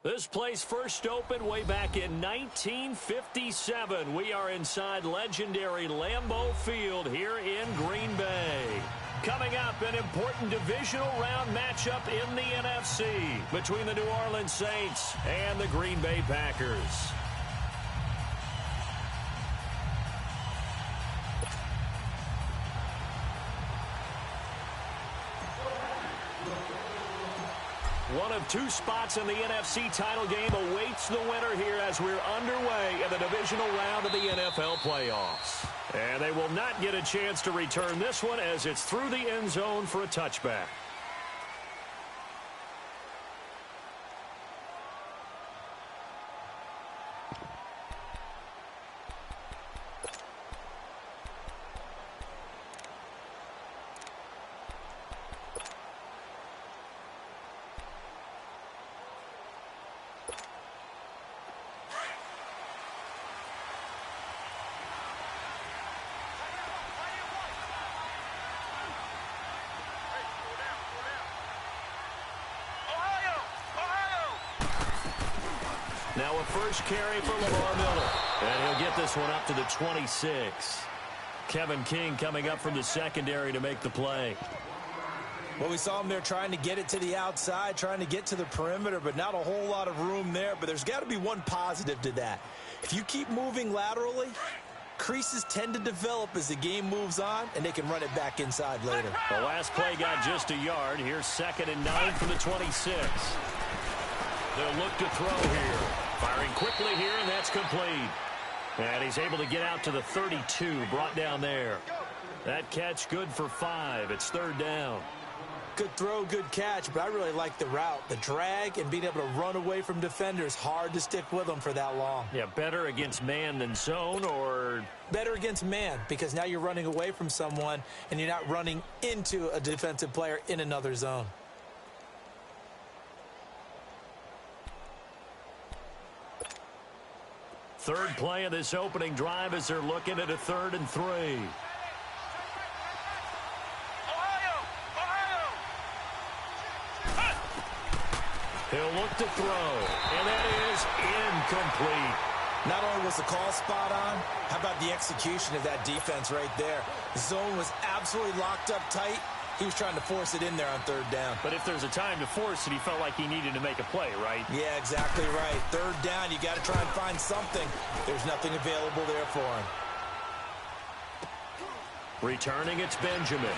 This place first opened way back in 1957. We are inside legendary Lambeau Field here in Green Bay. Coming up, an important divisional round matchup in the NFC between the New Orleans Saints and the Green Bay Packers. One of two spots in the NFC title game awaits the winner here as we're underway in the divisional round of the NFL playoffs. And they will not get a chance to return this one as it's through the end zone for a touchback. Now a first carry for Lamar Miller. And he'll get this one up to the 26. Kevin King coming up from the secondary to make the play. Well, we saw him there trying to get it to the outside, trying to get to the perimeter, but not a whole lot of room there. But there's got to be one positive to that. If you keep moving laterally, creases tend to develop as the game moves on, and they can run it back inside later. The last play got just a yard. Here's 2nd and 9 from the 26. They'll look to throw here. Firing quickly here, and that's complete. And he's able to get out to the 32, brought down there. That catch good for 5. It's 3rd down. Good throw, good catch, but I really like the route. The drag and being able to run away from defenders, hard to stick with them for that long. Yeah, better against man than zone, or? Better against man, because now you're running away from someone, and you're not running into a defensive player in another zone. Third play of this opening drive as they're looking at a 3rd and 3. He'll look to throw, and that is incomplete. Not only was the call spot on, how about the execution of that defense right there? The zone was absolutely locked up tight. He was trying to force it in there on 3rd down. But if there's a time to force it, he felt like he needed to make a play, right? Yeah, exactly right. 3rd down, you got to try and find something. There's nothing available there for him. Returning, it's Benjamin.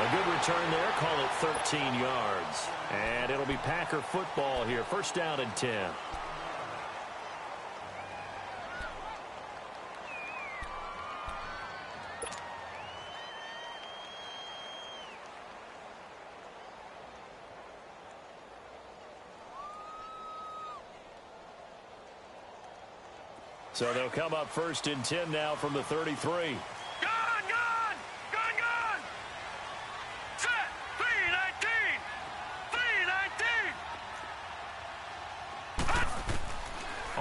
A good return there, call it 13 yards. And it'll be Packer football here, 1st down and 10. So they'll come up 1st and 10 now from the 33. Set, 319.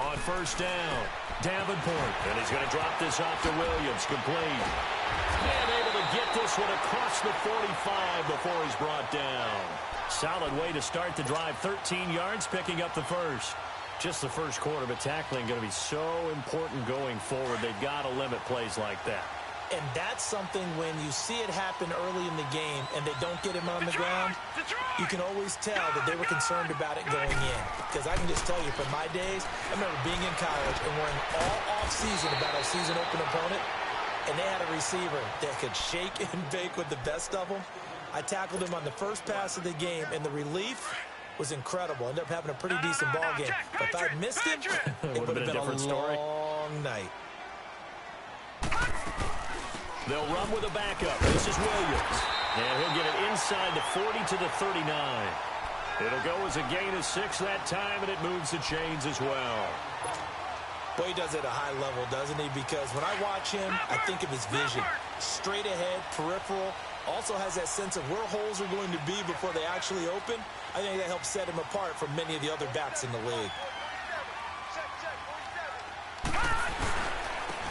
On 1st down, Davenport. And he's going to drop this off to Williams, complete. And able to get this one across the 45 before he's brought down. Solid way to start the drive, 13 yards, picking up the first. Just the first quarter, but tackling going to be so important going forward. They've got to limit plays like that. And that's something when you see it happen early in the game and they don't get him on the ground, you can always tell that they were concerned about it going in. Because I can just tell you from my days, I remember being in college and worrying all off-season about our season-open opponent, and they had a receiver that could shake and bake with the best of them. I tackled him on the first pass of the game, and the relief was incredible. Ended up having a pretty decent ball game. But if I'd missed him, it would have been a different story. Long night. They'll run with a backup. This is Williams. And he'll get it inside the 40 to the 39. It'll go as a gain of 6 that time, and it moves the chains as well. Boy, he does it at a high level, doesn't he? Because when I watch him, I think of his vision. Straight ahead, peripheral. Also has that sense of where holes are going to be before they actually open. I think that helps set him apart from many of the other backs in the league.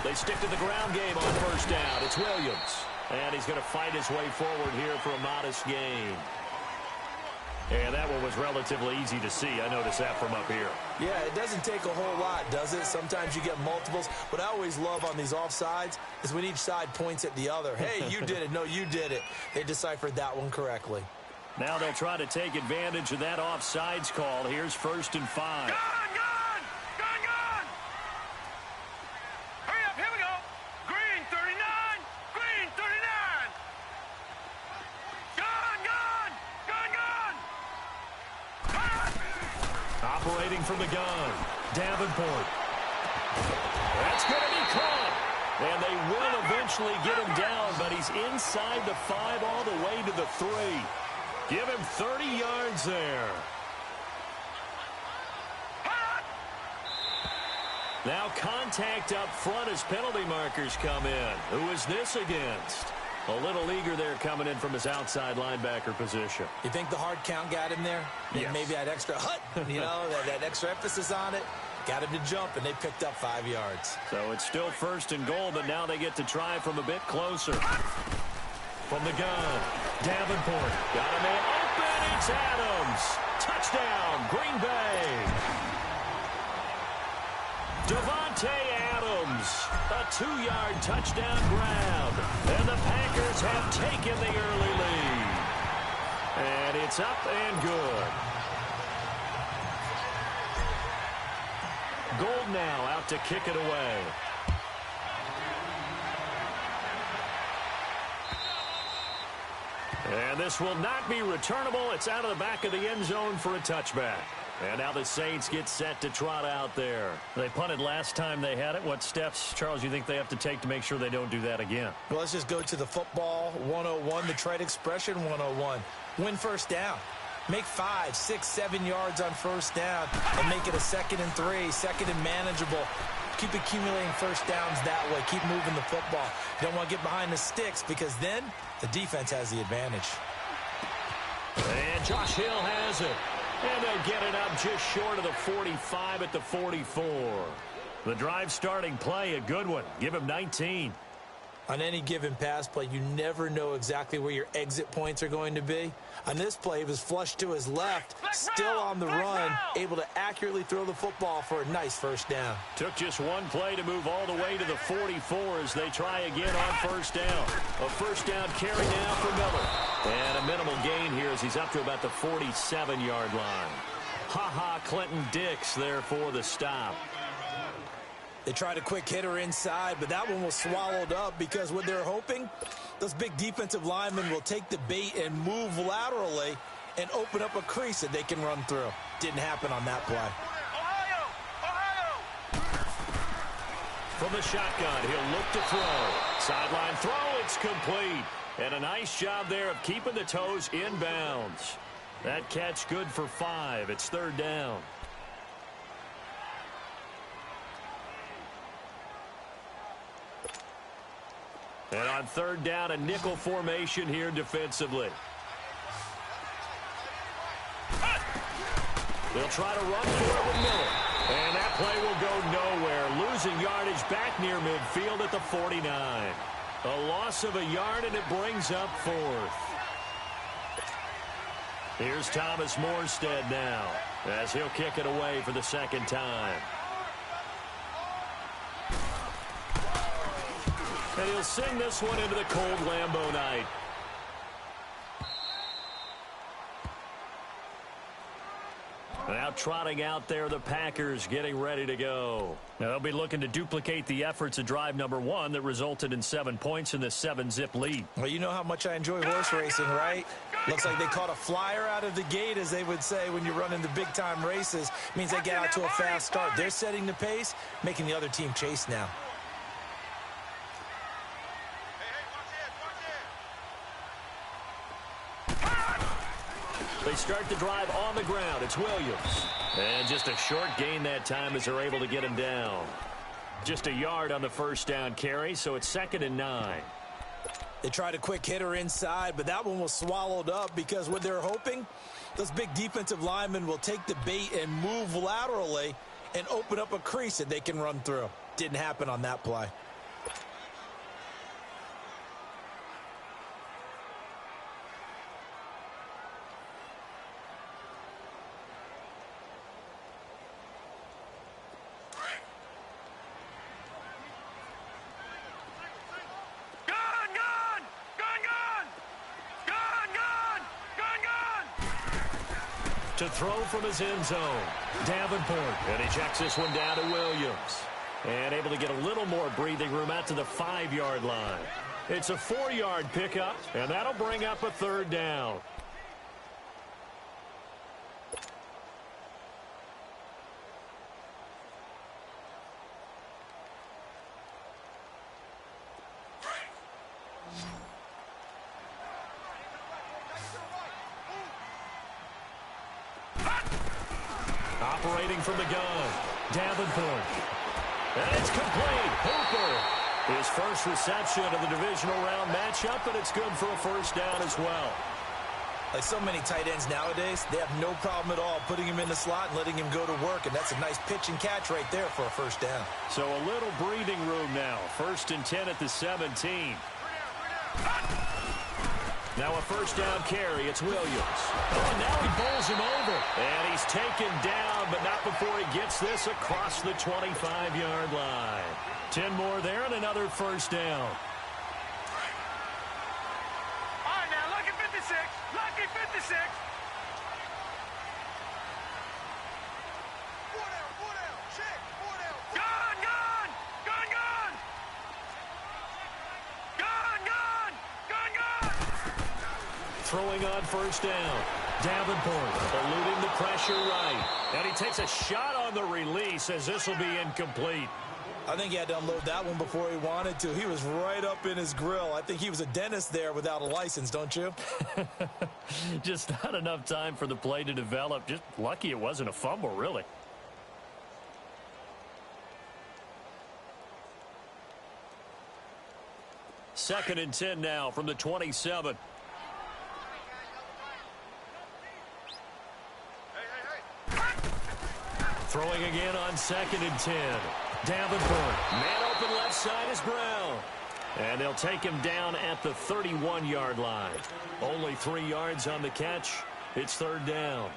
They stick to the ground game on 1st down. It's Williams. And he's going to fight his way forward here for a modest gain. And that one was relatively easy to see. I noticed that from up here. Yeah, it doesn't take a whole lot, does it? Sometimes you get multiples. What I always love on these offsides is when each side points at the other. Hey, you did it. No, you did it. They deciphered that one correctly. Now they'll try to take advantage of that offsides call. Here's 1st and 5. Gone! Hurry up, here we go. Green 39, green 39. Gone! Operating from the gun, Davenport. That's going to be caught. And they will eventually get him down, but he's inside the 5 all the way to the 3. Give him 30 yards there. Now contact up front as penalty markers come in. Who is this against? A little eager there coming in from his outside linebacker position. You think the hard count got him there? Yes. Maybe that extra that extra emphasis on it. Got him to jump, and they picked up 5 yards. So it's still 1st and goal, but now they get to try from a bit closer. From the gun, Davenport. Got a man open. It's Adams. Touchdown, Green Bay. Devontae Adams. A 2-yard touchdown grab. And the Packers have taken the early lead. And it's up and good. Gold now out to kick it away. And this will not be returnable. It's out of the back of the end zone for a touchback. And now the Saints get set to trot out there. They punted last time they had it. What steps, Charles, you think they have to take to make sure they don't do that again? Well, let's just go to the football 101, the trade expression 101. Win 1st down. Make 5, 6, 7 yards on 1st down and make it a 2nd and 3, 2nd and manageable. Keep accumulating 1st downs that way. Keep moving the football. You don't want to get behind the sticks because then the defense has the advantage. And Josh Hill has it. And they'll get it up just short of the 45 at the 44. The drive starting play, a good one. Give him 19. On any given pass play, you never know exactly where your exit points are going to be. On this play, he was flushed to his left, still on the run, able to accurately throw the football for a nice 1st down. Took just one play to move all the way to the 44 as they try again on 1st down. A 1st down carry now for Miller. And a minimal gain here as he's up to about the 47-yard line. Ha-ha, Clinton Dix there for the stop. They tried a quick hitter inside, but that one was swallowed up because what they're hoping, those big defensive linemen will take the bait and move laterally and open up a crease that they can run through. Didn't happen on that play. From the shotgun, he'll look to throw. Sideline throw, it's complete. And a nice job there of keeping the toes inbounds. That catch good for 5. It's 3rd down. And on 3rd down, a nickel formation here defensively. They'll try to run for it with Miller. And that play will go nowhere. Losing yardage back near midfield at the 49. A loss of a yard, and it brings up 4th. Here's Thomas Morstead now as he'll kick it away for the 2nd time. And he'll send this one into the cold Lambeau night. Now trotting out there, the Packers getting ready to go. Now they'll be looking to duplicate the efforts of drive number 1 that resulted in 7 points in the 7-zip lead. Well, you know how much I enjoy horse racing, right? Looks like they caught a flyer out of the gate, as they would say when you're running the big-time races. Means they get out to a fast start. They're setting the pace, making the other team chase now. They start the drive on the ground. It's Williams. And just a short gain that time as they're able to get him down. Just a yard on the 1st down carry, so it's 2nd and 9. They tried a quick hitter inside, but that one was swallowed up because what they're hoping, those big defensive linemen will take the bait and move laterally and open up a crease that they can run through. Didn't happen on that play. To throw from his end zone, Davenport. And he checks this one down to Williams. And able to get a little more breathing room out to the 5-yard line. It's a 4-yard pickup, and that'll bring up a third down. Operating from the gun, Davenport. And it's complete. Hooper, his first reception of the divisional round matchup, and it's good for a first down as well. Like so many tight ends nowadays, they have no problem at all putting him in the slot and letting him go to work, and that's a nice pitch and catch right there for a first down. So a little breathing room now. 1st and 10 at the 17. Now a first down carry. It's Williams. Oh, and now he bowls him over. And he's taken down, but not before he gets this across the 25-yard line. 10 more there and another first down. All right, now, lucky 56. Lucky 56. Four down, check, 4 down. Gun, gun, gun, gun. Gun, gun, gun, gun. Throwing on first down. Davenport eluding the pressure right. And he takes a shot on the release as this will be incomplete. I think he had to unload that one before he wanted to. He was right up in his grill. I think he was a dentist there without a license, don't you? Just not enough time for the play to develop. Just lucky it wasn't a fumble, really. Second and 10 now from the 27. Throwing again on 2nd and 10. Davenport. Man open left side is Brown. And they'll take him down at the 31-yard line. Only 3 yards on the catch. It's 3rd down.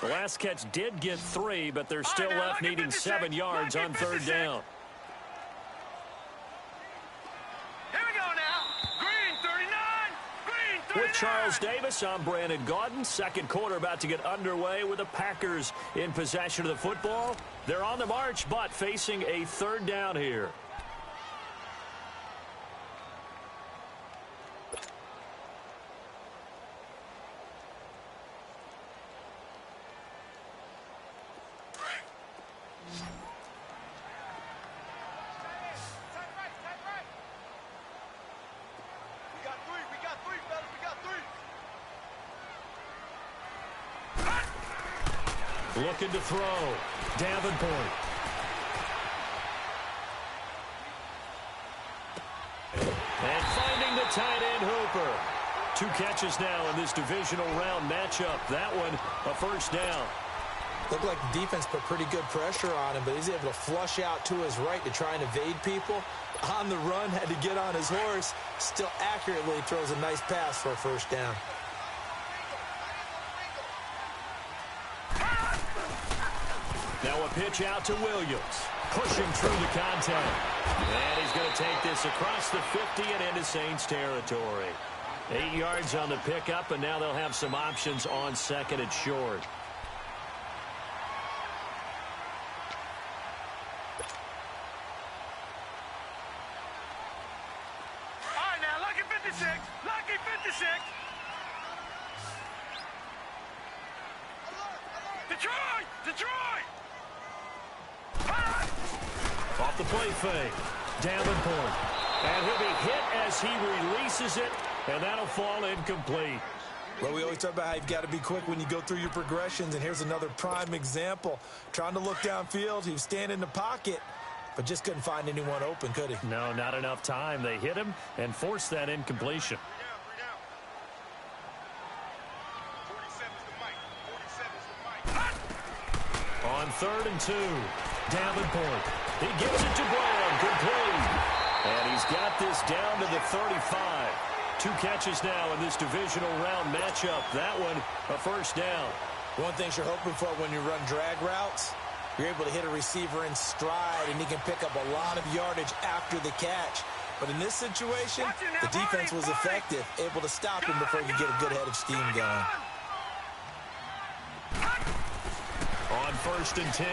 The last catch did get 3, but they're still left needing 7 yards on 3rd down. Here we go now. Green 39. Green 39. With Charles Davis, I'm Brandon Gaudin. Second quarter about to get underway with the Packers in possession of the football. They're on the march, but facing a 3rd down here. Looking to throw. Davenport. And finding the tight end Hooper. 2 catches now in this divisional round matchup. That one a first down. Looked like the defense put pretty good pressure on him, but he's able to flush out to his right to try and evade people. On the run, had to get on his horse. Still accurately throws a nice pass for a first down. Now a pitch out to Williams. Pushing through the contact. And he's going to take this across the 50 and into Saints territory. 8 yards on the pickup, and now they'll have some options on 2nd and short. All right, now, lucky 56. Lucky 56. Detroit! Detroit! Off the play fake. Davenport. And he'll be hit as he releases it, and that'll fall incomplete. Well, we always talk about how you've got to be quick when you go through your progressions, and here's another prime example. Trying to look downfield, he was standing in the pocket, but just couldn't find anyone open, could he? No, not enough time. They hit him and forced that incompletion. On 3rd and 2, Davenport. He gives it to Brown, complete. And he's got this down to the 35. 2 catches now in this divisional round matchup. That one a first down. One thing you're hoping for when you run drag routes, you're able to hit a receiver in stride, and he can pick up a lot of yardage after the catch. But in this situation, the defense was effective, able to stop him before he could get a good head of steam going. On 1st and 10,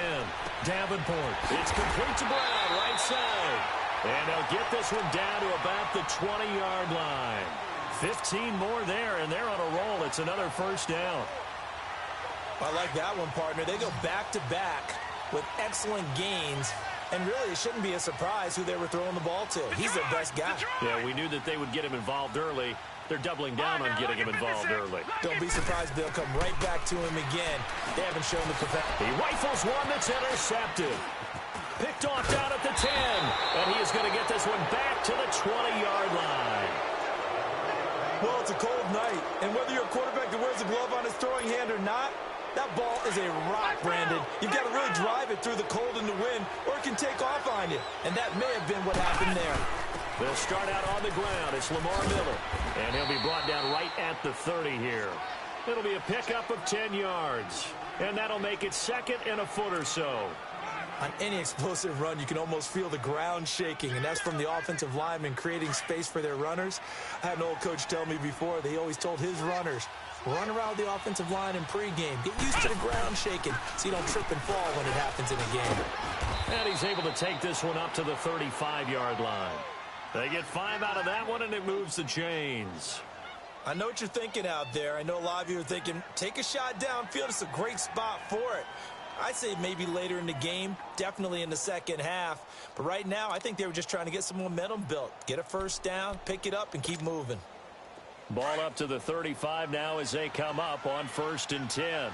Davenport. It's complete to Brown, right side. And they'll get this one down to about the 20-yard line. 15 more there, and they're on a roll. It's another first down. I like that one, partner. They go back-to-back with excellent gains, and really it shouldn't be a surprise who they were throwing the ball to. He's their best guy. Yeah, we knew that they would get him involved early. They're doubling down on getting him involved early. Don't be surprised they'll come right back to him again. They haven't shown the perfection. He rifles one that's intercepted. Picked off down at the 10, and he is going to get this one back to the 20-yard line. Well, it's a cold night, and whether you're a quarterback that wears a glove on his throwing hand or not, that ball is a rock, Brandon. You've got to really drive it through the cold and the wind, or it can take off on you. And that may have been what happened there. They'll start out on the ground. It's Lamar Miller. And he'll be brought down right at the 30 here. It'll be a pickup of 10 yards. And that'll make it second and a foot or so. On any explosive run, you can almost feel the ground shaking, and that's from the offensive linemen creating space for their runners. I had an old coach tell me before, they always told his runners, run around the offensive line in pregame. Get used to the ground shaking so you don't trip and fall when it happens in a game. And he's able to take this one up to the 35-yard line. They get 5 out of that one, and it moves the chains. I know what you're thinking out there. I know a lot of you are thinking, take a shot downfield. It's a great spot for it. I'd say maybe later in the game, definitely in the second half. But right now, I think they were just trying to get some momentum built. Get a first down, pick it up, and keep moving. Ball up to the 35 now as they come up on 1st and 10.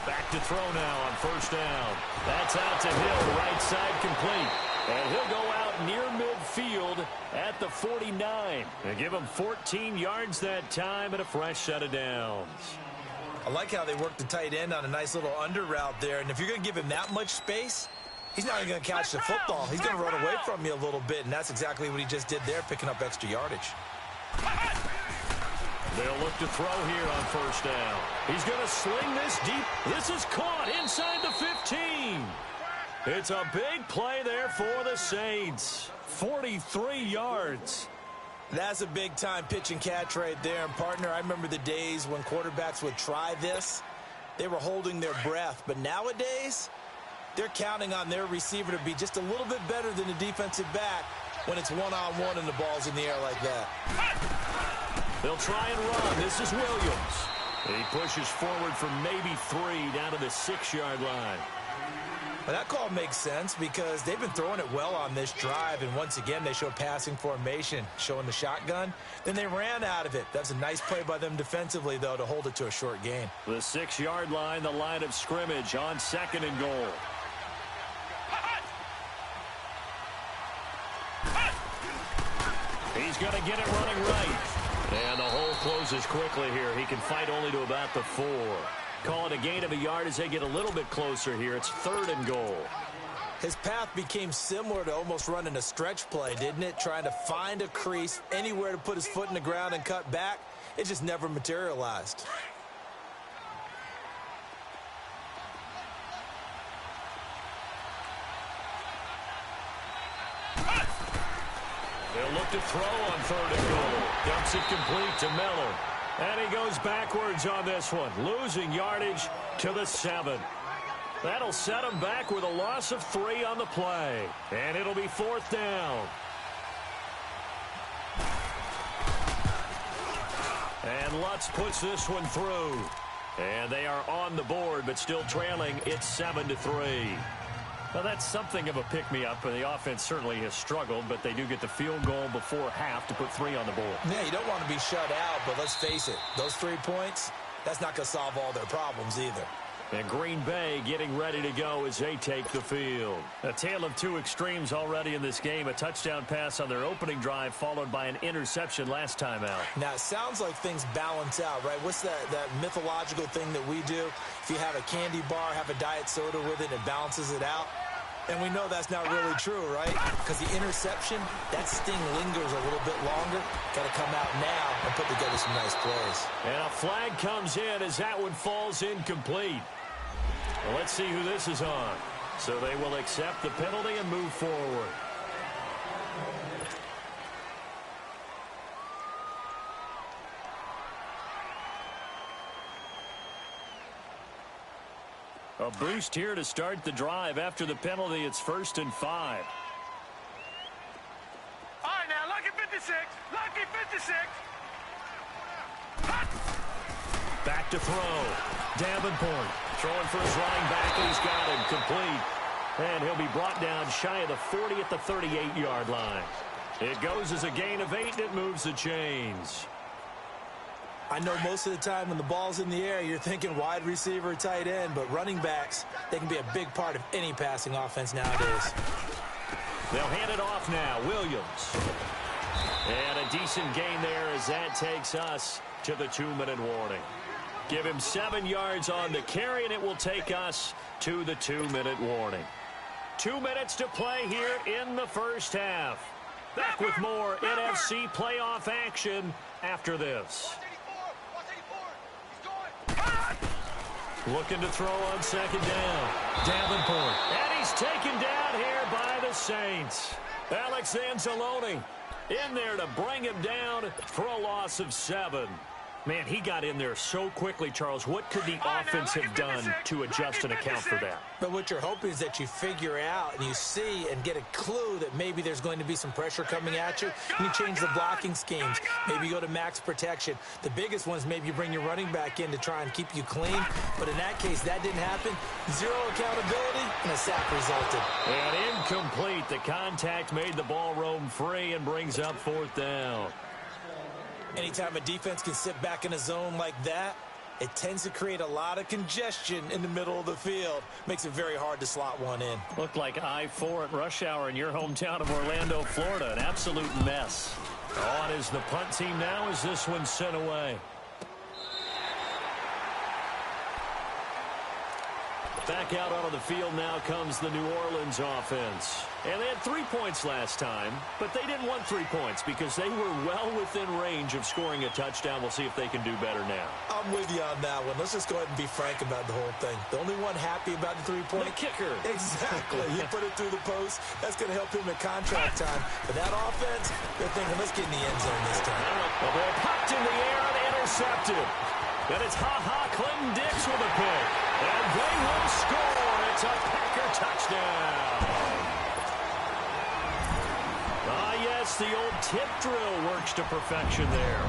Back to throw now on 1st down. That's out to Hill, right side complete. And he'll go out near midfield at the 49. And give him 14 yards that time and a fresh set of downs. I like how they work the tight end on a nice little under route there. And if you're going to give him that much space, he's not even going to catch the football. He's going to run away from you a little bit, and that's exactly what he just did there, picking up extra yardage. They'll look to throw here on 1st down. He's going to sling this deep. This is caught inside the 15. It's a big play there for the Saints. 43 yards. That's a big-time pitch and catch right there. And, partner, I remember the days when quarterbacks would try this. They were holding their breath. But nowadays, they're counting on their receiver to be just a little bit better than the defensive back when it's one-on-one and the ball's in the air like that. They'll try and run. This is Williams. He pushes forward for maybe 3 down to the 6-yard line. Well, that call makes sense because they've been throwing it well on this drive, and once again they show passing formation, showing the shotgun. Then they ran out of it. That's a nice play by them defensively, though, to hold it to a short gain. The 6-yard line, the line of scrimmage on 2nd and goal. He's going to get it running right. And the hole closes quickly here. He can fight only to about the 4. Call it a gain of a yard as they get a little bit closer here. It's 3rd and goal. His path became similar to almost running a stretch play, didn't it? Trying to find a crease, anywhere to put his foot in the ground and cut back. It just never materialized. They'll look to throw on 3rd and goal. Dumps it complete to Miller. And he goes backwards on this one, losing yardage to the 7. That'll set him back with a loss of 3 on the play. And it'll be 4th down. And Lutz puts this one through. And they are on the board, but still trailing. It's 7-3. Well, that's something of a pick-me-up, and the offense certainly has struggled, but they do get the field goal before half to put 3 on the board. Yeah, you don't want to be shut out, but let's face it, those 3 points, that's not going to solve all their problems either. And Green Bay getting ready to go as they take the field. A tale of 2 extremes already in this game. A touchdown pass on their opening drive followed by an interception last time out. Now, it sounds like things balance out, right? What's that mythological thing that we do? If you have a candy bar, have a diet soda with it, it balances it out. And we know that's not really true, right? Because the interception, that sting lingers a little bit longer. Got to come out now and put together some nice plays. And a flag comes in as that one falls incomplete. Well, let's see who this is on. So they will accept the penalty and move forward. A boost here to start the drive. After the penalty, it's 1st and 5. All right, now, lucky 56. Lucky 56. Back to throw. Davenport throwing for his running back, and he's got him complete. And he'll be brought down shy of the 40 at the 38-yard line. It goes as a gain of 8, and it moves the chains. I know most of the time when the ball's in the air, you're thinking wide receiver, tight end, but running backs, they can be a big part of any passing offense nowadays. They'll hand it off now. Williams. And a decent gain there as that takes us to the 2-minute warning. Give him 7 yards on the carry, and it will take us to the 2-minute warning. 2 minutes to play here in the first half. Back with more NFC playoff action after this. Looking to throw on 2nd down. Davenport. And he's taken down here by the Saints. Alex Anzalone in there to bring him down for a loss of 7. Man, he got in there so quickly, Charles. What could the offense have done to adjust and account for that? But what you're hoping is that you figure out and you see and get a clue that maybe there's going to be some pressure coming at you. And you change the blocking schemes. Maybe you go to max protection. The biggest one is maybe you bring your running back in to try and keep you clean. But in that case, that didn't happen. 0 accountability, and a sack resulted. And incomplete. The contact made the ball roam free and brings up 4th down. Anytime a defense can sit back in a zone like that, it tends to create a lot of congestion in the middle of the field. Makes it very hard to slot one in. Looked like I-4 at rush hour in your hometown of Orlando, Florida. An absolute mess. On is the punt team now as this one's sent away. Back out onto the field now comes the New Orleans offense. And they had 3 points last time, but they didn't want 3 points because they were well within range of scoring a touchdown. We'll see if they can do better now. I'm with you on that one. Let's just go ahead and be frank about the whole thing. The only one happy about the 3-point. The kicker. Exactly. You put it through the post. That's going to help him at contract time. But that offense, they're thinking, let's get in the end zone this time. The ball popped in the air and intercepted. And it's Clinton Dix with a pick. And they will score. It's a Packer touchdown. Yes, the old tip drill works to perfection there.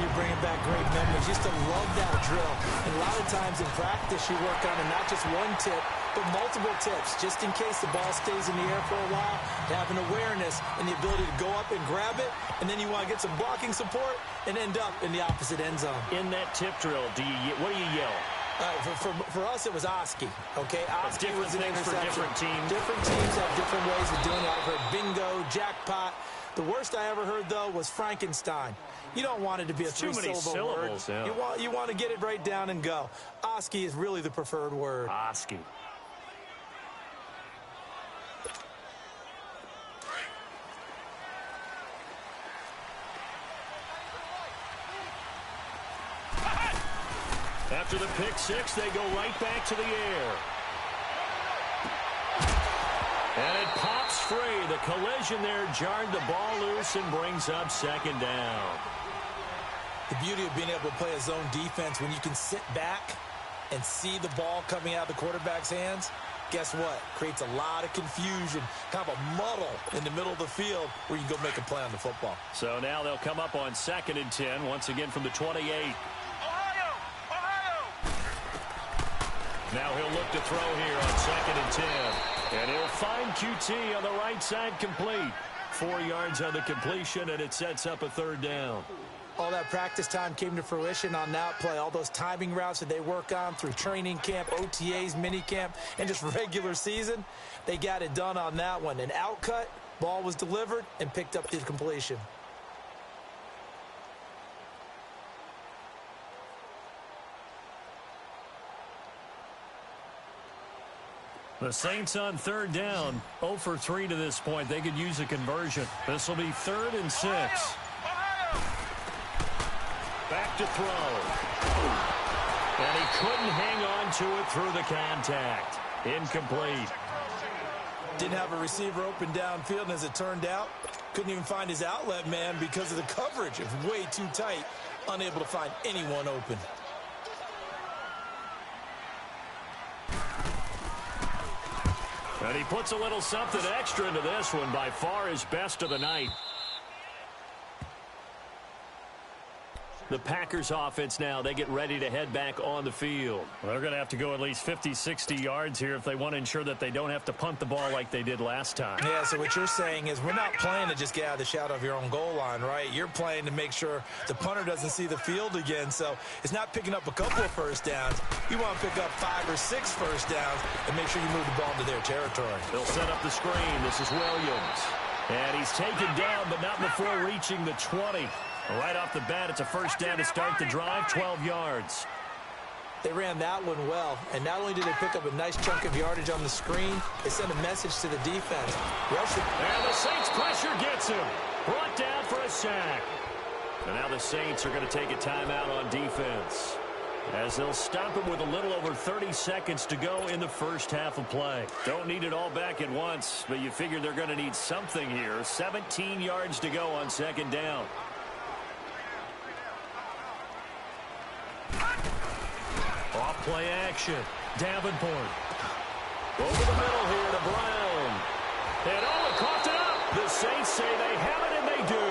You're bringing back great memories. Used to love that drill. And a lot of times in practice, you work on it, not just one tip, but multiple tips, just in case the ball stays in the air for a while, to have an awareness and the ability to go up and grab it, and then you want to get some blocking support and end up in the opposite end zone. In that tip drill, what do you yell? For us, it was Oski. Okay, Oski was an interception. For different teams. Different teams have different ways of doing it. I've heard bingo, jackpot. The worst I ever heard, though, was Frankenstein. You don't want it to be a three-syllable word. Yeah. You want to get it right down and go. Oski is really the preferred word. Oski. After the pick six, they go right back to the air. And it pops free. The collision there jarred the ball loose and brings up 2nd down. The beauty of being able to play a zone defense when you can sit back and see the ball coming out of the quarterback's hands, guess what? Creates a lot of confusion, kind of a muddle in the middle of the field where you can go make a play on the football. So now they'll come up on 2nd and 10, once again from the 28. Ohio! Now he'll look to throw here on 2nd and 10. And he'll find QT on the right side complete. 4 yards on the completion, and it sets up a 3rd down. All that practice time came to fruition on that play. All those timing routes that they work on through training camp, OTAs, minicamp, and just regular season, they got it done on that one. An outcut, ball was delivered, and picked up the completion. The Saints on 3rd down, 0 for 3 to this point. They could use a conversion. This will be 3rd and 6. Back to throw. And he couldn't hang on to it through the contact. Incomplete. Didn't have a receiver open downfield, and as it turned out, couldn't even find his outlet man because of the coverage. It was way too tight, unable to find anyone open. And he puts a little something extra into this one, by far his best of the night. The Packers offense now, they get ready to head back on the field. Well, they're going to have to go at least 50, 60 yards here if they want to ensure that they don't have to punt the ball like they did last time. Yeah, so what you're saying is we're not playing to just get out of the shadow of your own goal line, right? You're playing to make sure the punter doesn't see the field again. So it's not picking up a couple of first downs. You want to pick up 5 or 6 first downs and make sure you move the ball into their territory. They'll set up the screen. This is Williams. And he's taken down, but not before reaching the 20. Right off the bat, it's a first down to start the drive, 12 yards. They ran that one well, and not only did they pick up a nice chunk of yardage on the screen, they sent a message to the defense. And the Saints pressure gets him. Brought down for a sack. And now the Saints are going to take a timeout on defense, as they'll stop him with a little over 30 seconds to go in the first half of play. Don't need it all back at once, but you figure they're going to need something here. 17 yards to go on second down. Off play action. Davenport. Over the middle here to Brown. And oh, it coughed it up. The Saints say they have it, and they do.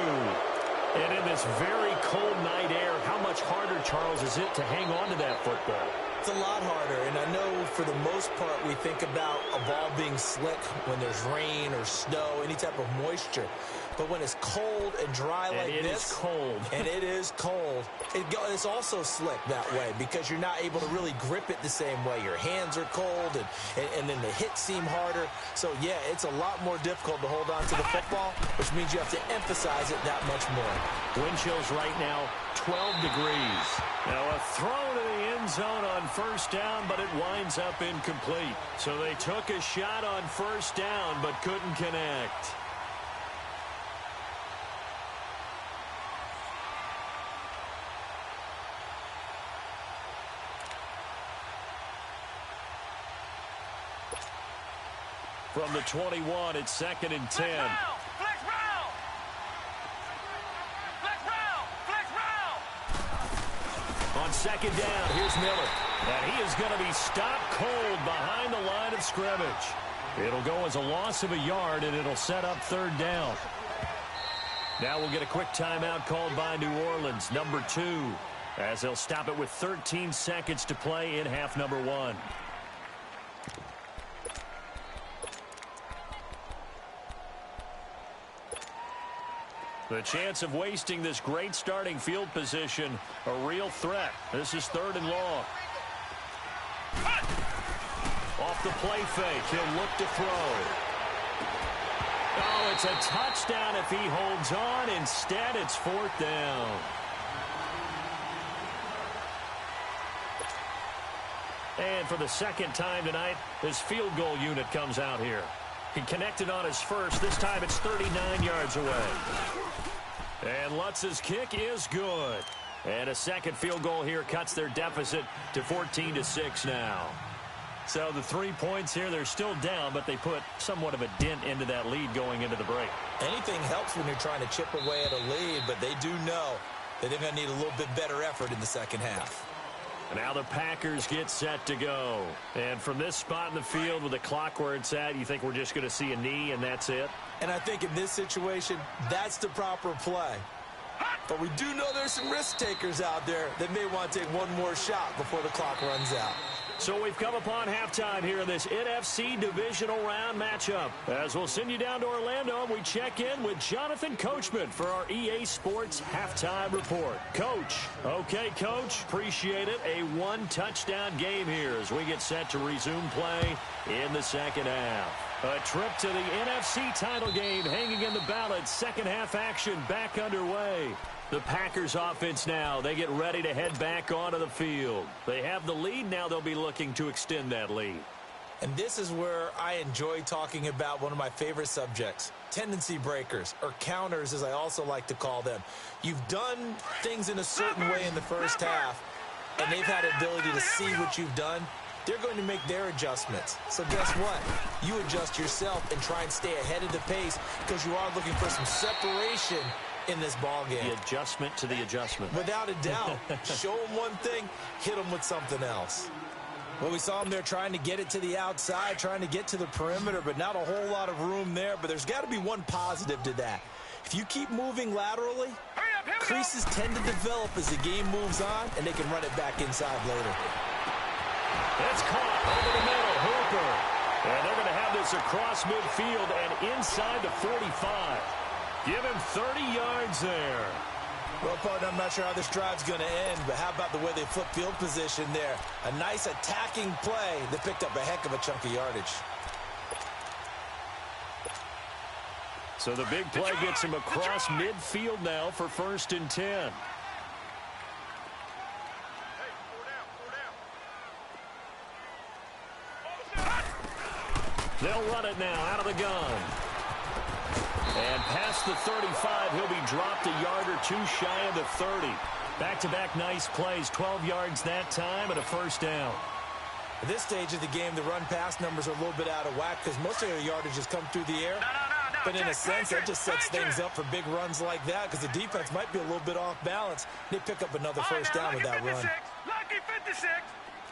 And in this very cold night air, how much harder, Charles, is it to hang on to that football? It's a lot harder, and I know for the most part we think about a ball being slick when there's rain or snow, any type of moisture. But when it's cold and dry like this, it is cold. And it is cold, it's also slick that way because you're not able to really grip it the same way. Your hands are cold, and then the hits seem harder. So, yeah, it's a lot more difficult to hold on to the football, which means you have to emphasize it that much more. Wind chills right now, 12 degrees. Now a throw to the end zone on first down, but it winds up incomplete. So they took a shot on first down, but couldn't connect. From the 21, it's 2nd and 10. Flex round! Flex round! Flex round! On second down, here's Miller. And he is going to be stopped cold behind the line of scrimmage. It'll go as a loss of a yard, and it'll set up third down. Now we'll get a quick timeout called by New Orleans, number 2, as they'll stop it with 13 seconds to play in half number 1. The chance of wasting this great starting field position, a real threat. This is 3rd and long. Off the play fake, he'll look to throw. Oh, it's a touchdown if he holds on. Instead, it's 4th down. And for the second time tonight, his field goal unit comes out here. He connected on his first. This time it's 39 yards away. And Lutz's kick is good. And a second field goal here cuts their deficit to 14-6 now. So the 3 points here, they're still down, but they put somewhat of a dent into that lead going into the break. Anything helps when you're trying to chip away at a lead, but they do know that they're going to need a little bit better effort in the second half. And now the Packers get set to go. And from this spot in the field with the clock where it's at, you think we're just going to see a knee and that's it? And I think in this situation, that's the proper play. But we do know there's some risk takers out there that may want to take one more shot before the clock runs out. So we've come upon halftime here in this NFC divisional round matchup. As we'll send you down to Orlando, and we check in with Jonathan Coachman for our EA Sports halftime report. Coach. Okay, Coach. Appreciate it. A one-touchdown game here as we get set to resume play in the second half. A trip to the NFC title game hanging in the balance. Second half action back underway. The Packers offense now, they get ready to head back onto the field. They have the lead. Now they'll be looking to extend that lead. And this is where I enjoy talking about one of my favorite subjects, tendency breakers, or counters as I also like to call them. You've done things in a certain way in the first half, and they've had the ability to see what you've done they're going to make their adjustments. So guess what? You adjust yourself and try and stay ahead of the pace because you are looking for some separation in this ball game. The adjustment to the adjustment. Without a doubt. Show them one thing, hit them with something else. Well, we saw them there trying to get it to the outside, trying to get to the perimeter, but not a whole lot of room there. But there's got to be one positive to that. If you keep moving laterally, creases tend to develop as the game moves on, and they can run it back inside later. It's caught over the middle. Hooper. And they're going to have this across midfield and inside the 45. Give him 30 yards there. Well, partner, I'm not sure how this drive's going to end, but how about the way they flip field position there? A nice attacking play that picked up a heck of a chunk of yardage. So the big play gets him across midfield now for 1st and 10. They'll run it now out of the gun. And past the 35, he'll be dropped a yard or two shy of the 30. Back-to-back nice plays, 12 yards that time and a 1st down. At this stage of the game, the run-pass numbers are a little bit out of whack because most of their yardage has come through the air. But in a sense, that just sets things up for big runs like that because the defense might be a little bit off balance. They pick up another 1st down with that run. Lucky 56.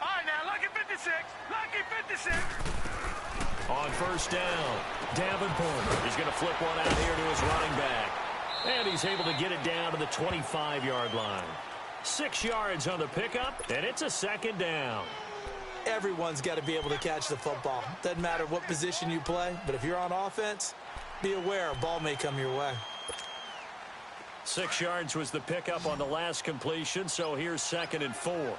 All right, now, lucky 56. Lucky 56. On 1st down, Davenport. He's going to flip one out here to his running back. And he's able to get it down to the 25-yard line. 6 yards on the pickup, and it's a 2nd down. Everyone's got to be able to catch the football. Doesn't matter what position you play, but if you're on offense, be aware a ball may come your way. 6 yards was the pickup on the last completion, so here's 2nd and 4.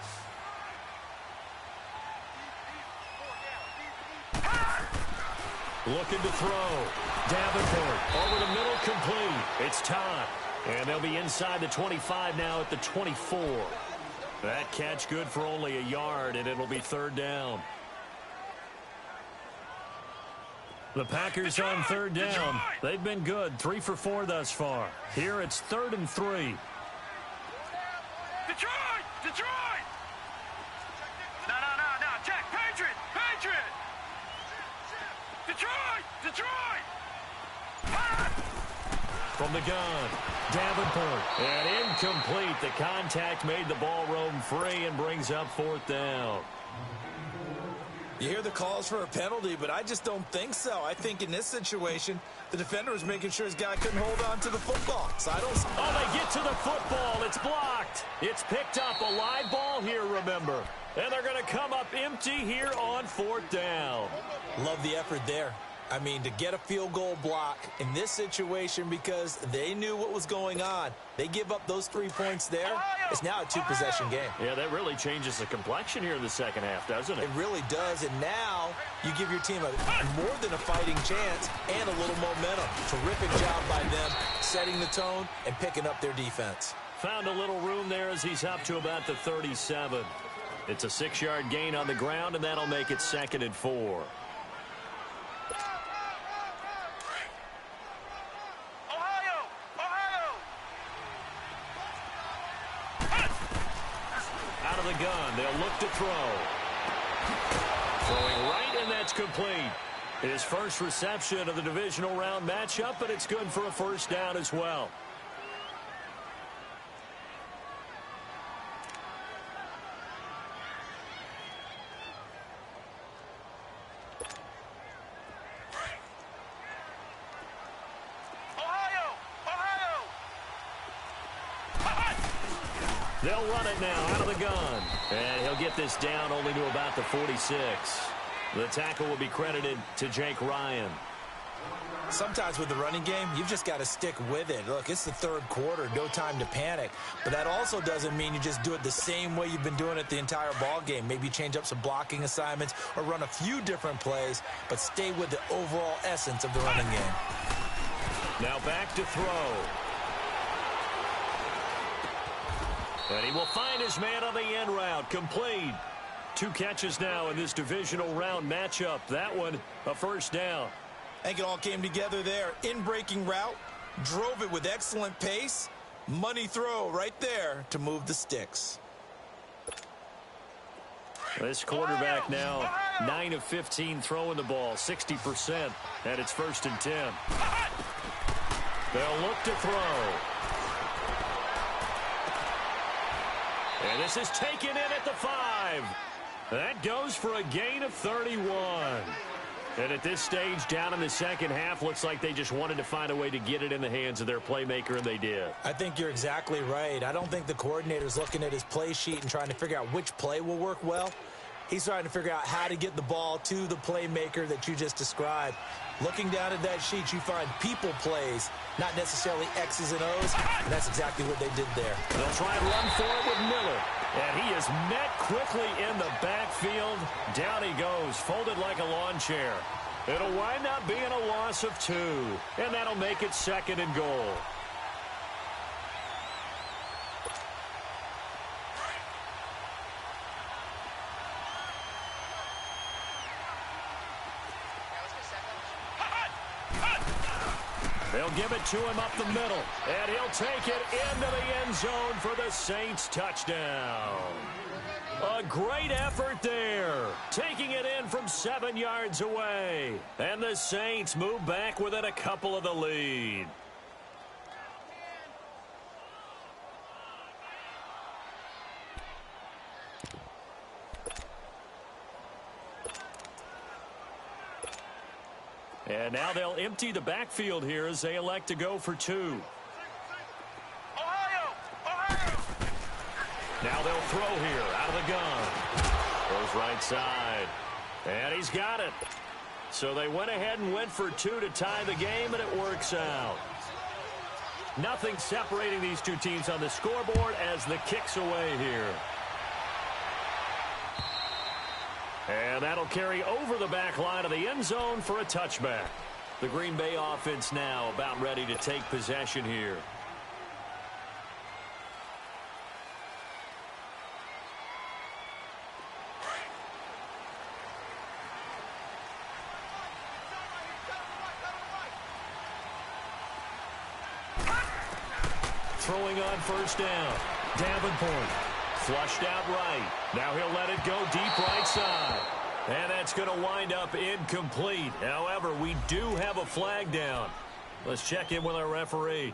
Looking to throw. Davenport over the middle, complete. It's time. And they'll be inside the 25 now at the 24. That catch good for only a yard, and it'll be 3rd down. The Packers on 3rd down. They've been good, 3 for 4 thus far. Here it's 3rd and 3. Detroit! Detroit! No. Check. Patriot! Detroit! From the gun, Davenport. And incomplete. The contact made the ball roam free and brings up 4th down. You hear the calls for a penalty, but I just don't think so. I think in this situation, the defender was making sure his guy couldn't hold on to the football. So I don't... Oh, they get to the football. It's blocked. It's picked up. A live ball here, remember. And they're going to come up empty here on 4th down. Love the effort there. I mean, to get a field goal block in this situation because they knew what was going on. They give up those 3 points there. It's now a 2-possession game. Yeah, that really changes the complexion here in the second half, doesn't it? It really does, and now you give your team more than a fighting chance and a little momentum. Terrific job by them, setting the tone and picking up their defense. Found a little room there as he's up to about the 37. It's a 6-yard gain on the ground, and that'll make it 2nd and 4. Out of the gun, they'll look to throw. Throwing right, and that's complete. His first reception of the divisional round matchup, but it's good for a 1st down as well. They'll run it now out of the gun. And he'll get this down only to about the 46. The tackle will be credited to Jake Ryan. Sometimes with the running game, you've just got to stick with it. Look, it's the 3rd quarter, no time to panic. But that also doesn't mean you just do it the same way you've been doing it the entire ball game. Maybe change up some blocking assignments or run a few different plays, but stay with the overall essence of the running game. Now back to throw. And he will find his man on the end route. Complete. 2 catches now in this divisional round matchup. That one, a 1st down. I think it all came together there. In-breaking route, drove it with excellent pace. Money throw right there to move the sticks. This quarterback now 9 of 15 throwing the ball, 60%, and it's 1st and 10. They'll look to throw. And this is taken in at the 5. That goes for a gain of 31. And at this stage, down in the second half, looks like they just wanted to find a way to get it in the hands of their playmaker, and they did. I think you're exactly right. I don't think the coordinator's looking at his play sheet and trying to figure out which play will work well. He's trying to figure out how to get the ball to the playmaker that you just described. Looking down at that sheet, you find people plays, not necessarily X's and O's, and that's exactly what they did there. They'll try and run for it with Miller, and he is met quickly in the backfield. Down he goes, folded like a lawn chair. It'll wind up being a loss of 2, and that'll make it 2nd and goal. They'll give it to him up the middle, and he'll take it into the end zone for the Saints touchdown. A great effort there, taking it in from 7 yards away. And the Saints move back within a couple of the lead. And now they'll empty the backfield here as they elect to go for 2. Now they'll throw here out of the gun. Goes right side. And he's got it. So they went ahead and went for 2 to tie the game, and it works out. Nothing separating these two teams on the scoreboard as the kick's away here. And that'll carry over the back line of the end zone for a touchback. The Green Bay offense now about ready to take possession here. Throwing on 1st down. Davenport. Flushed out right. Now he'll let it go deep right side. And that's going to wind up incomplete. However, we do have a flag down. Let's check in with our referee.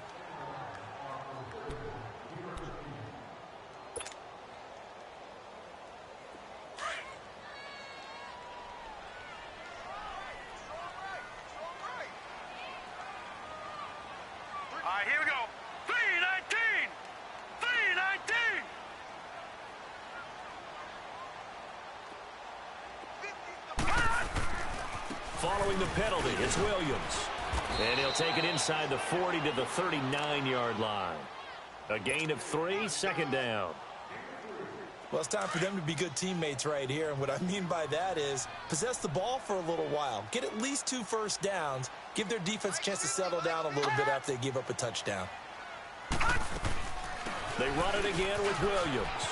All right, here we go. 3-19. 3-19. Following the penalty, it's Williams. And he'll take it inside the 40 to the 39-yard line. A gain of 3, 2nd down. Well, it's time for them to be good teammates right here, and what I mean by that is possess the ball for a little while. Get at least 2 first downs. Give their defense a chance to settle down a little bit after they give up a touchdown. They run it again with Williams.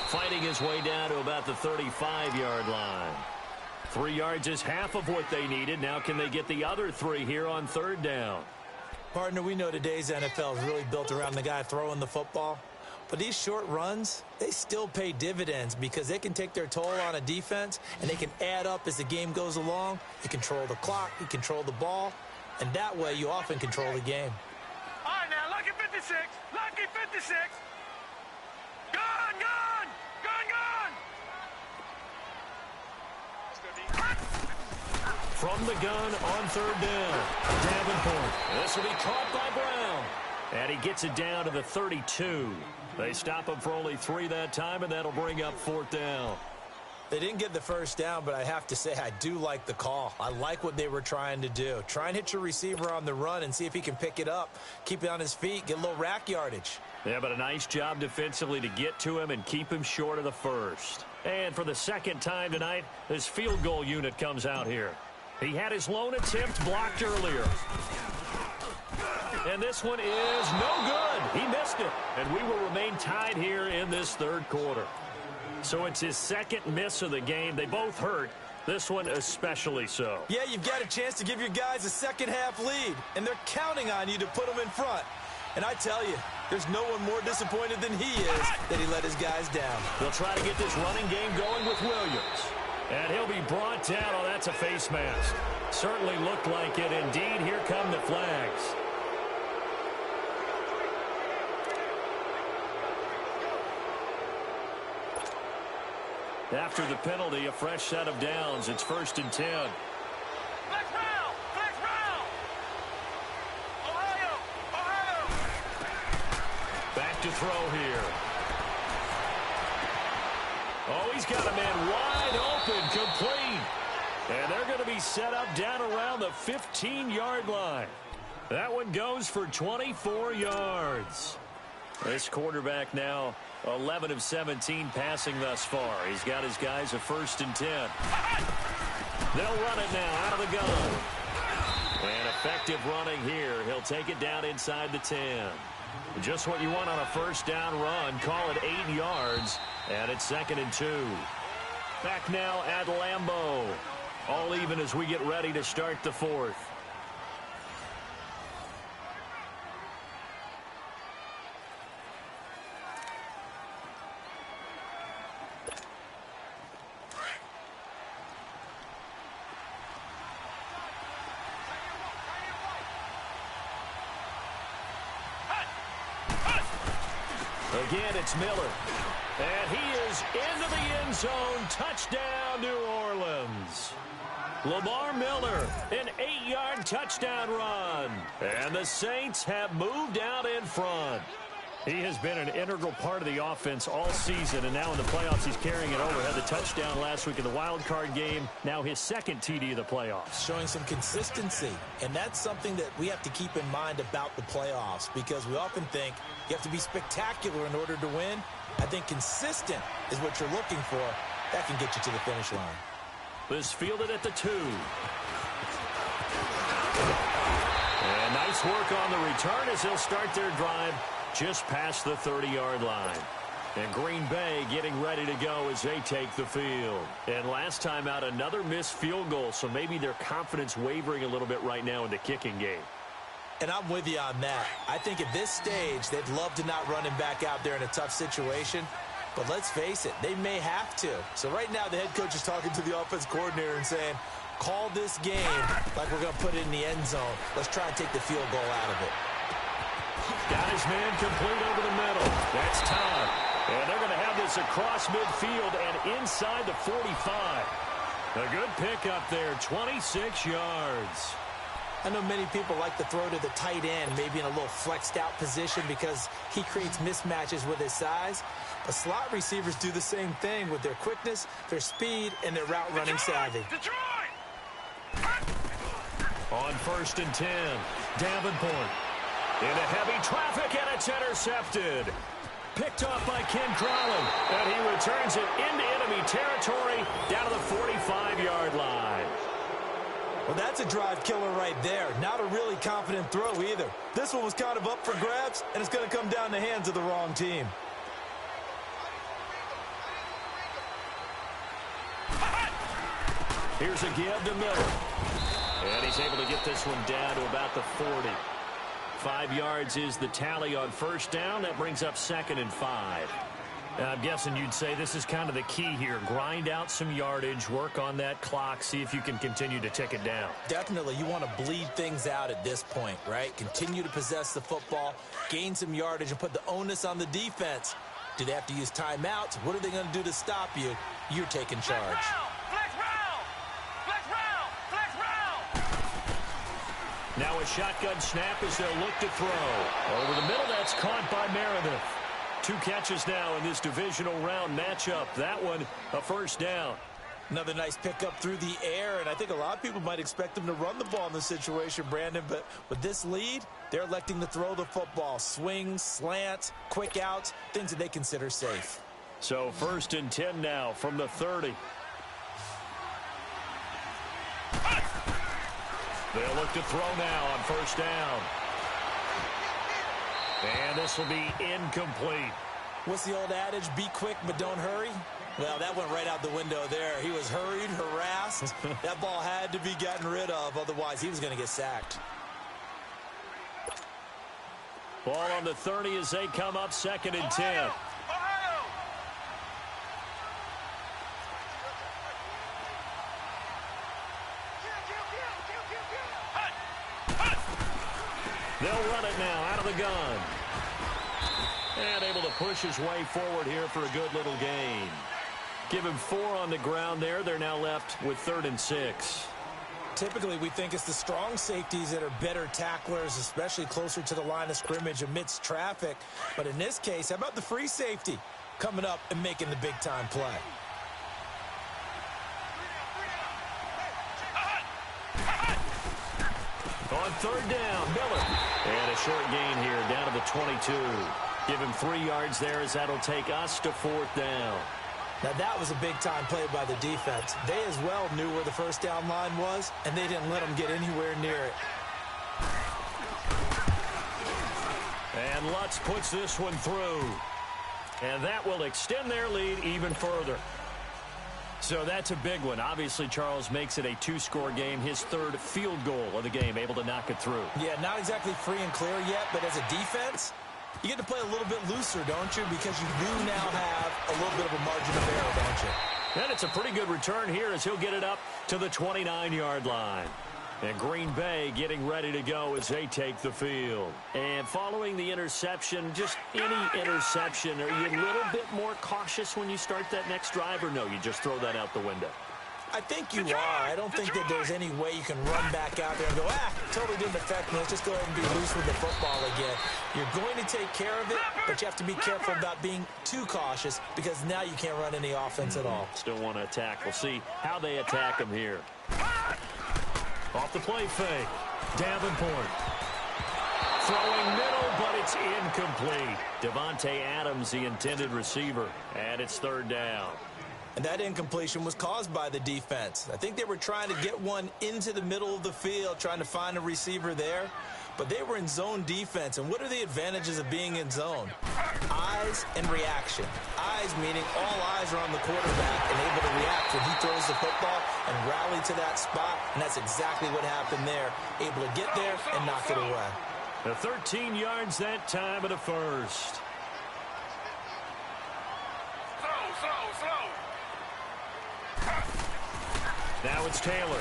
Fighting his way down to about the 35-yard line. 3 yards is half of what they needed. Now can they get the other 3 here on 3rd down? Partner, we know today's NFL is really built around the guy throwing the football. But these short runs, they still pay dividends because they can take their toll on a defense and they can add up as the game goes along. You control the clock, you control the ball, and that way you often control the game. All right, now, lucky 56. Lucky 56. Gun, gun. Gun, gun. From the gun on 3rd down. Davenport. This will be caught by Brown. And he gets it down to the 32. They stop him for only 3 that time, and that'll bring up 4th down. They didn't get the first down, but I have to say I do like the call. I like what they were trying to do. Try and hit your receiver on the run and see if he can pick it up. Keep it on his feet, get a little rack yardage. Yeah, but a nice job defensively to get to him and keep him short of the first. And for the 2nd time tonight, this field goal unit comes out here. He had his lone attempt blocked earlier. And this one is no good. He missed it. And we will remain tied here in this 3rd quarter. So it's his 2nd miss of the game. They both hurt. This one especially so. Yeah, you've got a chance to give your guys a second half lead, and they're counting on you to put them in front. And I tell you, there's no one more disappointed than he is that he let his guys down. They'll try to get this running game going with Williams. And he'll be brought down. Oh, that's a face mask. Certainly looked like it. Indeed, here come the flags. After the penalty, a fresh set of downs. It's 1st and 10. Flex round! Flex round! Ohio! Back to throw here. Oh, he's got a man wide open, complete. And they're going to be set up down around the 15-yard line. That one goes for 24 yards. This quarterback now 11 of 17 passing thus far. He's got his guys a 1st and 10. They'll run it now out of the gun. And effective running here. He'll take it down inside the 10. Just what you want on a 1st down run. Call it 8 yards. And it's 2nd and 2. Back now at Lambeau. All even as we get ready to start the 4th. Again, it's Miller. And he is into the end zone. Touchdown, New Orleans. Lamar Miller, an 8-yard touchdown run. And the Saints have moved out in front. He has been an integral part of the offense all season, and now in the playoffs he's carrying it over. Had the touchdown last week in the wild card game. Now his 2nd TD of the playoffs. Showing some consistency, and that's something that we have to keep in mind about the playoffs, because we often think you have to be spectacular in order to win. I think consistent is what you're looking for. That can get you to the finish line. This fielded at the 2. And nice work on the return as they'll start their drive just past the 30-yard line. And Green Bay getting ready to go as they take the field. And last time out, another missed field goal, so maybe their confidence wavering a little bit right now in the kicking game. And I'm with you on that. I think at this stage, they'd love to not run him back out there in a tough situation. But let's face it, they may have to. So right now, the head coach is talking to the offense coordinator and saying, call this game like we're going to put it in the end zone. Let's try and take the field goal out of it. Got his man complete over the middle. That's time. And they're going to have this across midfield and inside the 45. A good pickup there, 26 yards. I know many people like to throw to the tight end, maybe in a little flexed out position because he creates mismatches with his size. But slot receivers do the same thing with their quickness, their speed, and their route running savvy. On 1st and 10, Davenport. Into heavy traffic, and it's intercepted. Picked off by Ken Crowley, and he returns it into enemy territory down to the 45-yard line. Well, that's a drive killer right there. Not a really confident throw either. This one was kind of up for grabs, and it's going to come down the hands of the wrong team. Here's a give to Miller. And he's able to get this one down to about the 40. 5 yards is the tally on 1st down. That brings up 2nd and 5. I'm guessing you'd say this is kind of the key here. Grind out some yardage, work on that clock, see if you can continue to tick it down. Definitely. You want to bleed things out at this point, right? Continue to possess the football, gain some yardage, and put the onus on the defense. Do they have to use timeouts? What are they going to do to stop you? You're taking charge. Flex round! Flex round! Flex round! Now a shotgun snap as they'll look to throw. Over the middle, that's caught by Meredith. 2 catches now in this divisional round matchup. That one, a 1st down. Another nice pickup through the air, and I think a lot of people might expect them to run the ball in this situation, Brandon, but with this lead, they're electing to throw the football. Swings, slants, quick outs, things that they consider safe. So 1st and 10 now from the 30. They'll look to throw now on 1st down. And this will be incomplete. What's the old adage? Be quick, but don't hurry. Well, that went right out the window there. He was hurried, harassed. That ball had to be gotten rid of. Otherwise, he was going to get sacked. Ball on the 30 as they come up 2nd and 10. They'll run it now out of the gun. And able to push his way forward here for a good little gain. Give him 4 on the ground there. They're now left with 3rd and 6. Typically, we think it's the strong safeties that are better tacklers, especially closer to the line of scrimmage amidst traffic. But in this case, how about the free safety coming up and making the big-time play? On 3rd down, Miller. And a short gain here down to the 22. Give him 3 yards there as that'll take us to 4th down. Now, that was a big-time play by the defense. They as well knew where the first down line was, and they didn't let them get anywhere near it. And Lutz puts this one through. And that will extend their lead even further. So that's a big one. Obviously, Charles makes it a 2-score game. His 3rd field goal of the game, able to knock it through. Yeah, not exactly free and clear yet, but as a defense, you get to play a little bit looser, don't you? Because you do now have a little bit of a margin of error, don't you? And it's a pretty good return here as he'll get it up to the 29-yard line. And Green Bay getting ready to go as they take the field. And following the interception, just any interception, are you a little bit more cautious when you start that next drive, or no, you just throw that out the window? I think you are. I don't think that there's any way you can run back out there and go, totally didn't affect me. Let's just go ahead and be loose with the football again. You're going to take care of it, but you have to be careful about being too cautious because now you can't run any offense at all. Still want to attack. We'll see how they attack him here. Off the play fake. Davenport. Throwing middle, but it's incomplete. Devontae Adams, the intended receiver. And it's 3rd down. And that incompletion was caused by the defense. I think they were trying to get one into the middle of the field, trying to find a receiver there. But they were in zone defense. And what are the advantages of being in zone? Eyes and reaction. Eyes meaning all eyes are on the quarterback and able to react when he throws the football and rally to that spot. And that's exactly what happened there. Able to get there and knock it away. The 13 yards that time of the 1st. Now it's Taylor.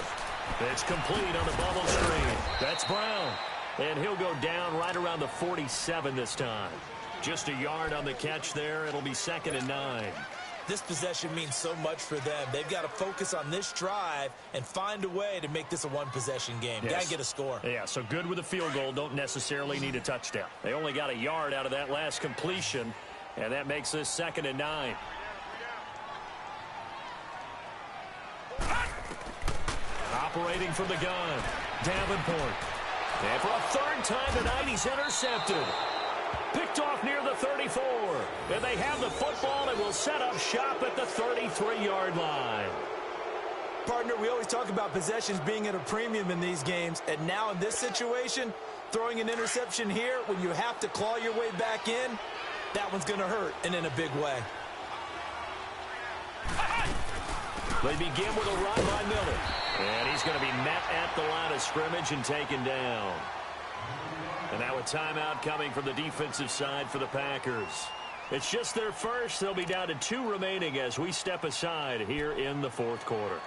It's complete on the bubble screen. That's Brown. And he'll go down right around the 47 this time. Just a yard on the catch there. It'll be 2nd and 9. This possession means so much for them. They've got to focus on this drive and find a way to make this a one-possession game. Yes. Got to get a score. Yeah, so good with a field goal. Don't necessarily need a touchdown. They only got a yard out of that last completion, and that makes this 2nd and 9. Operating from the gun, Davenport. And for a 3rd time tonight, he's intercepted. Picked off near the 34. And they have the football and will set up shop at the 33-yard line. Partner, we always talk about possessions being at a premium in these games. And now in this situation, throwing an interception here when you have to claw your way back in, that one's going to hurt, and in a big way. They begin with a run by Miller. And he's going to be met at the line of scrimmage and taken down. And now a timeout coming from the defensive side for the Packers. It's just their first. They'll be down to 2 remaining as we step aside here in the 4th quarter.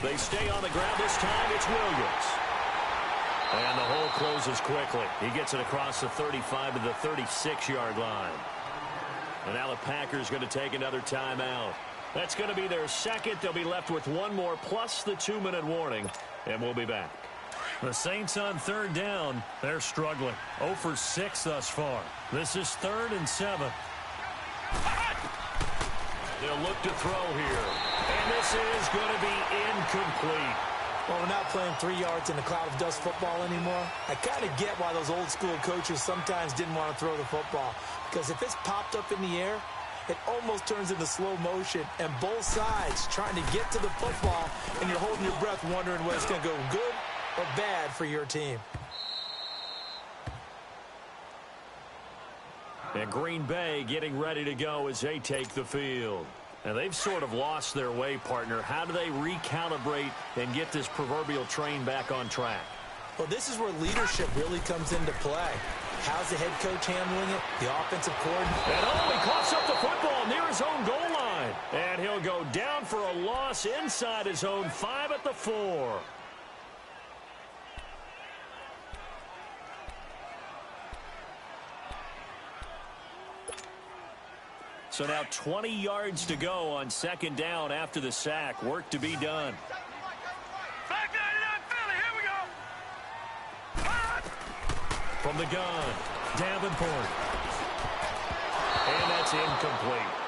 They stay on the ground this time. It's Williams. And the hole closes quickly. He gets it across the 35 to the 36-yard line. And now the Packers going to take another timeout. That's going to be their 2nd. They'll be left with 1 more plus the 2-minute warning. And we'll be back. The Saints on 3rd down. They're struggling. 0 for 6 thus far. This is 3rd and 7. They'll look to throw here. And this is going to be incomplete. Well, we're not playing 3 yards in a cloud of dust football anymore. I kind of get why those old school coaches sometimes didn't want to throw the football. Because if it's popped up in the air, it almost turns into slow motion. And both sides trying to get to the football, and you're holding your breath wondering whether it's going to go good or bad for your team. And Green Bay getting ready to go as they take the field. And they've sort of lost their way, partner. How do they recalibrate and get this proverbial train back on track? Well, this is where leadership really comes into play. How's the head coach handling it? The offensive coordinator. And he coughs up the football near his own goal line. And he'll go down for a loss inside his own 5 at the 4. So now 20 yards to go on second down after the sack. Work to be done. Back 99 Philly, here we go. From the gun, Davenport. And that's incomplete.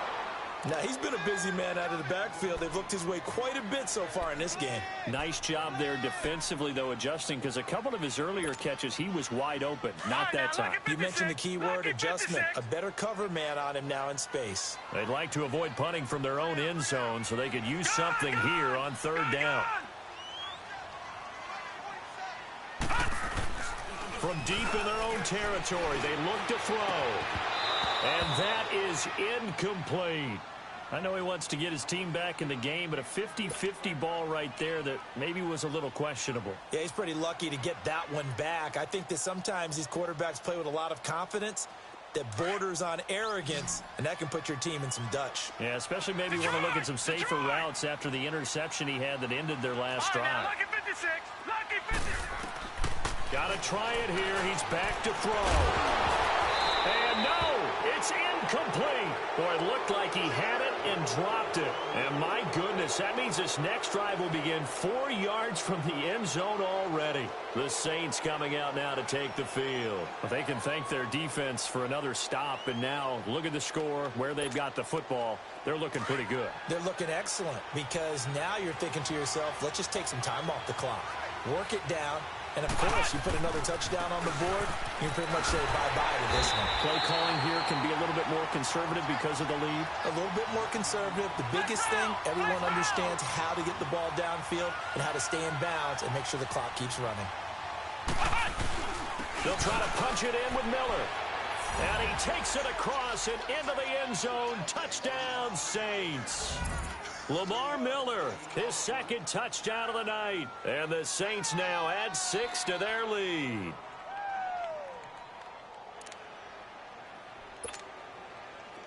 Now, he's been a busy man out of the backfield. They've looked his way quite a bit so far in this game. Nice job there defensively, though, adjusting, because a couple of his earlier catches, he was wide open. Not that time. You mentioned the key word, adjustment. A better cover man on him now in space. They'd like to avoid punting from their own end zone so they could use something here on third down. From deep in their own territory, they look to throw. And that is incomplete. I know he wants to get his team back in the game, but a 50-50 ball right there that maybe was a little questionable. Yeah, he's pretty lucky to get that one back. I think that sometimes these quarterbacks play with a lot of confidence that borders on arrogance, and that can put your team in some Dutch. Yeah, especially maybe want to look at some safer routes after the interception he had that ended their last drive. Lucky 56, lucky 56. Got to try it here. He's back to throw. And no, it's incomplete. Boy, it looked like he had it and dropped it. And my goodness, that means this next drive will begin 4 yards from the end zone already. The Saints coming out now to take the field. They can thank their defense for another stop. And now look at the score, where they've got the football. They're looking pretty good. They're looking excellent because now you're thinking to yourself, let's just take some time off the clock. Work it down. And, of course, you put another touchdown on the board, you pretty much say bye-bye to this one. Play calling here can be a little bit more conservative because of the lead. A little bit more conservative. The biggest thing, everyone understands how to get the ball downfield and how to stay in bounds and make sure the clock keeps running. They'll try to punch it in with Miller. And he takes it across and into the end zone. Touchdown, Saints. Lamar Miller, his second touchdown of the night. And the Saints now add 6 to their lead.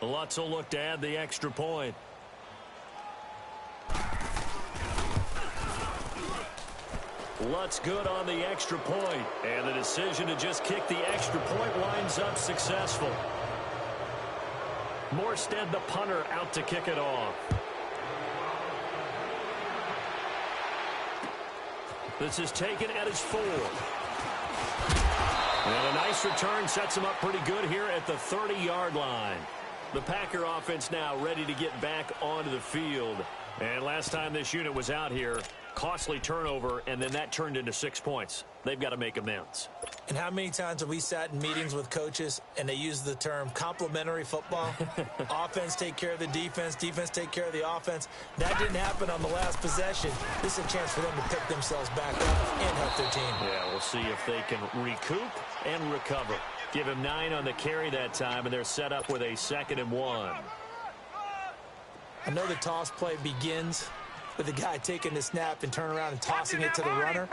Lutz will look to add the extra point. Lutz good on the extra point. And the decision to just kick the extra point winds up successful. Morstead, the punter, out to kick it off. This is taken at his 4. And a nice return sets him up pretty good here at the 30-yard line. The Packer offense now ready to get back onto the field. And last time this unit was out here, costly turnover, and then that turned into 6 points. They've got to make amends. And how many times have we sat in meetings with coaches and they use the term complementary football? Offense take care of the defense, defense take care of the offense. That didn't happen on the last possession. This is a chance for them to pick themselves back up and help their team. Yeah, we'll see if they can recoup and recover. Give him 9 on the carry that time, and they're set up with a 2nd and 1. I know the toss play begins with the guy taking the snap and turn around and tossing it to the runner.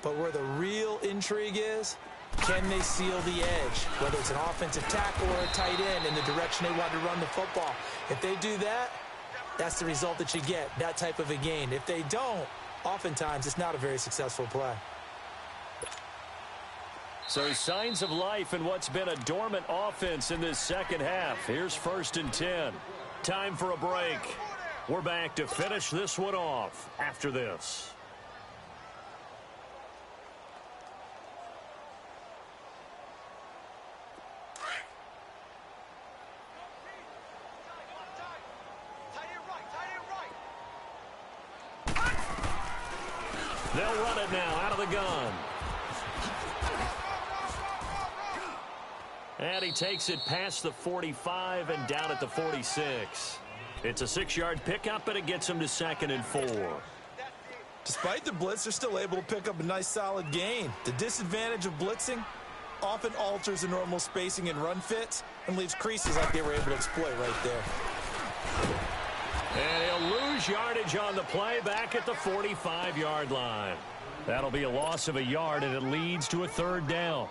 But where the real intrigue is, can they seal the edge? Whether it's an offensive tackle or a tight end in the direction they want to run the football. If they do that, that's the result that you get, that type of a gain. If they don't, oftentimes it's not a very successful play. So signs of life in what's been a dormant offense in this second half. Here's 1st and 10. Time for a break. We're back to finish this one off after this. They'll run it now out of the gun. And he takes it past the 45 and down at the 46. It's a 6-yard pickup, and it gets him to 2nd and 4. Despite the blitz, they're still able to pick up a nice solid gain. The disadvantage of blitzing often alters the normal spacing and run fits and leaves creases like they were able to exploit right there. lose yardage on the play back at the 45-yard line. That'll be a loss of a yard, and it leads to a third down.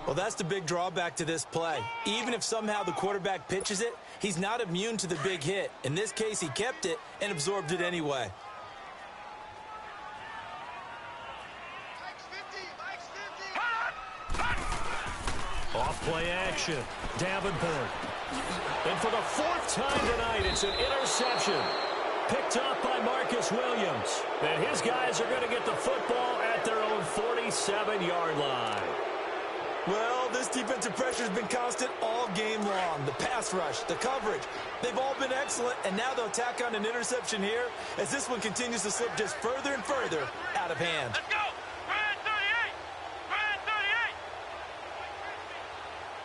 Well, that's the big drawback to this play. Even if somehow the quarterback pitches it, he's not immune to the big hit. In this case, he kept it and absorbed it anyway. Off play action. Davenport. And for the fourth time tonight, it's an interception. Picked off by Marcus Williams. And his guys are going to get the football at their own 47-yard line. Well, this defensive pressure has been constant all game long. The pass rush, the coverage, they've all been excellent, and now they'll tack on an interception here as this one continues to slip just further and further out of hand. Let's go! Brand 38! Brand 38!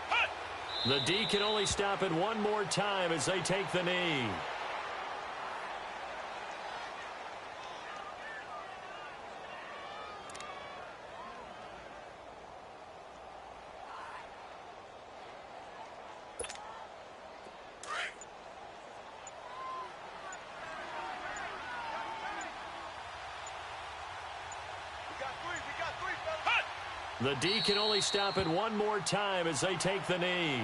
Hut! The D can only stop it one more time as they take the knee. The D can only stop it one more time as they take the knee.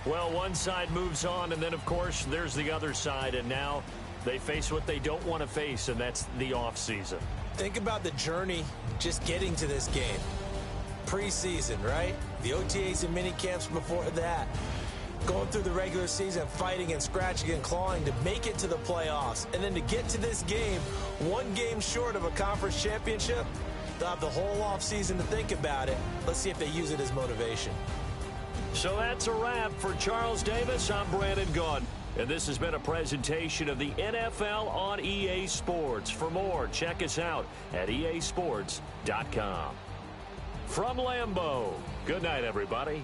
Well, one side moves on, and then, of course, there's the other side, and now they face what they don't want to face, and that's the offseason. Think about the journey just getting to this game. Preseason, right? The OTAs and mini camps before that. Going through the regular season, fighting and scratching and clawing to make it to the playoffs. And then to get to this game, one game short of a conference championship, they'll have the whole offseason to think about it. Let's see if they use it as motivation. So that's a wrap for Charles Davis. I'm Brandon Gunn. And this has been a presentation of the NFL on EA Sports. For more, check us out at easports.com. From Lambeau, good night, everybody.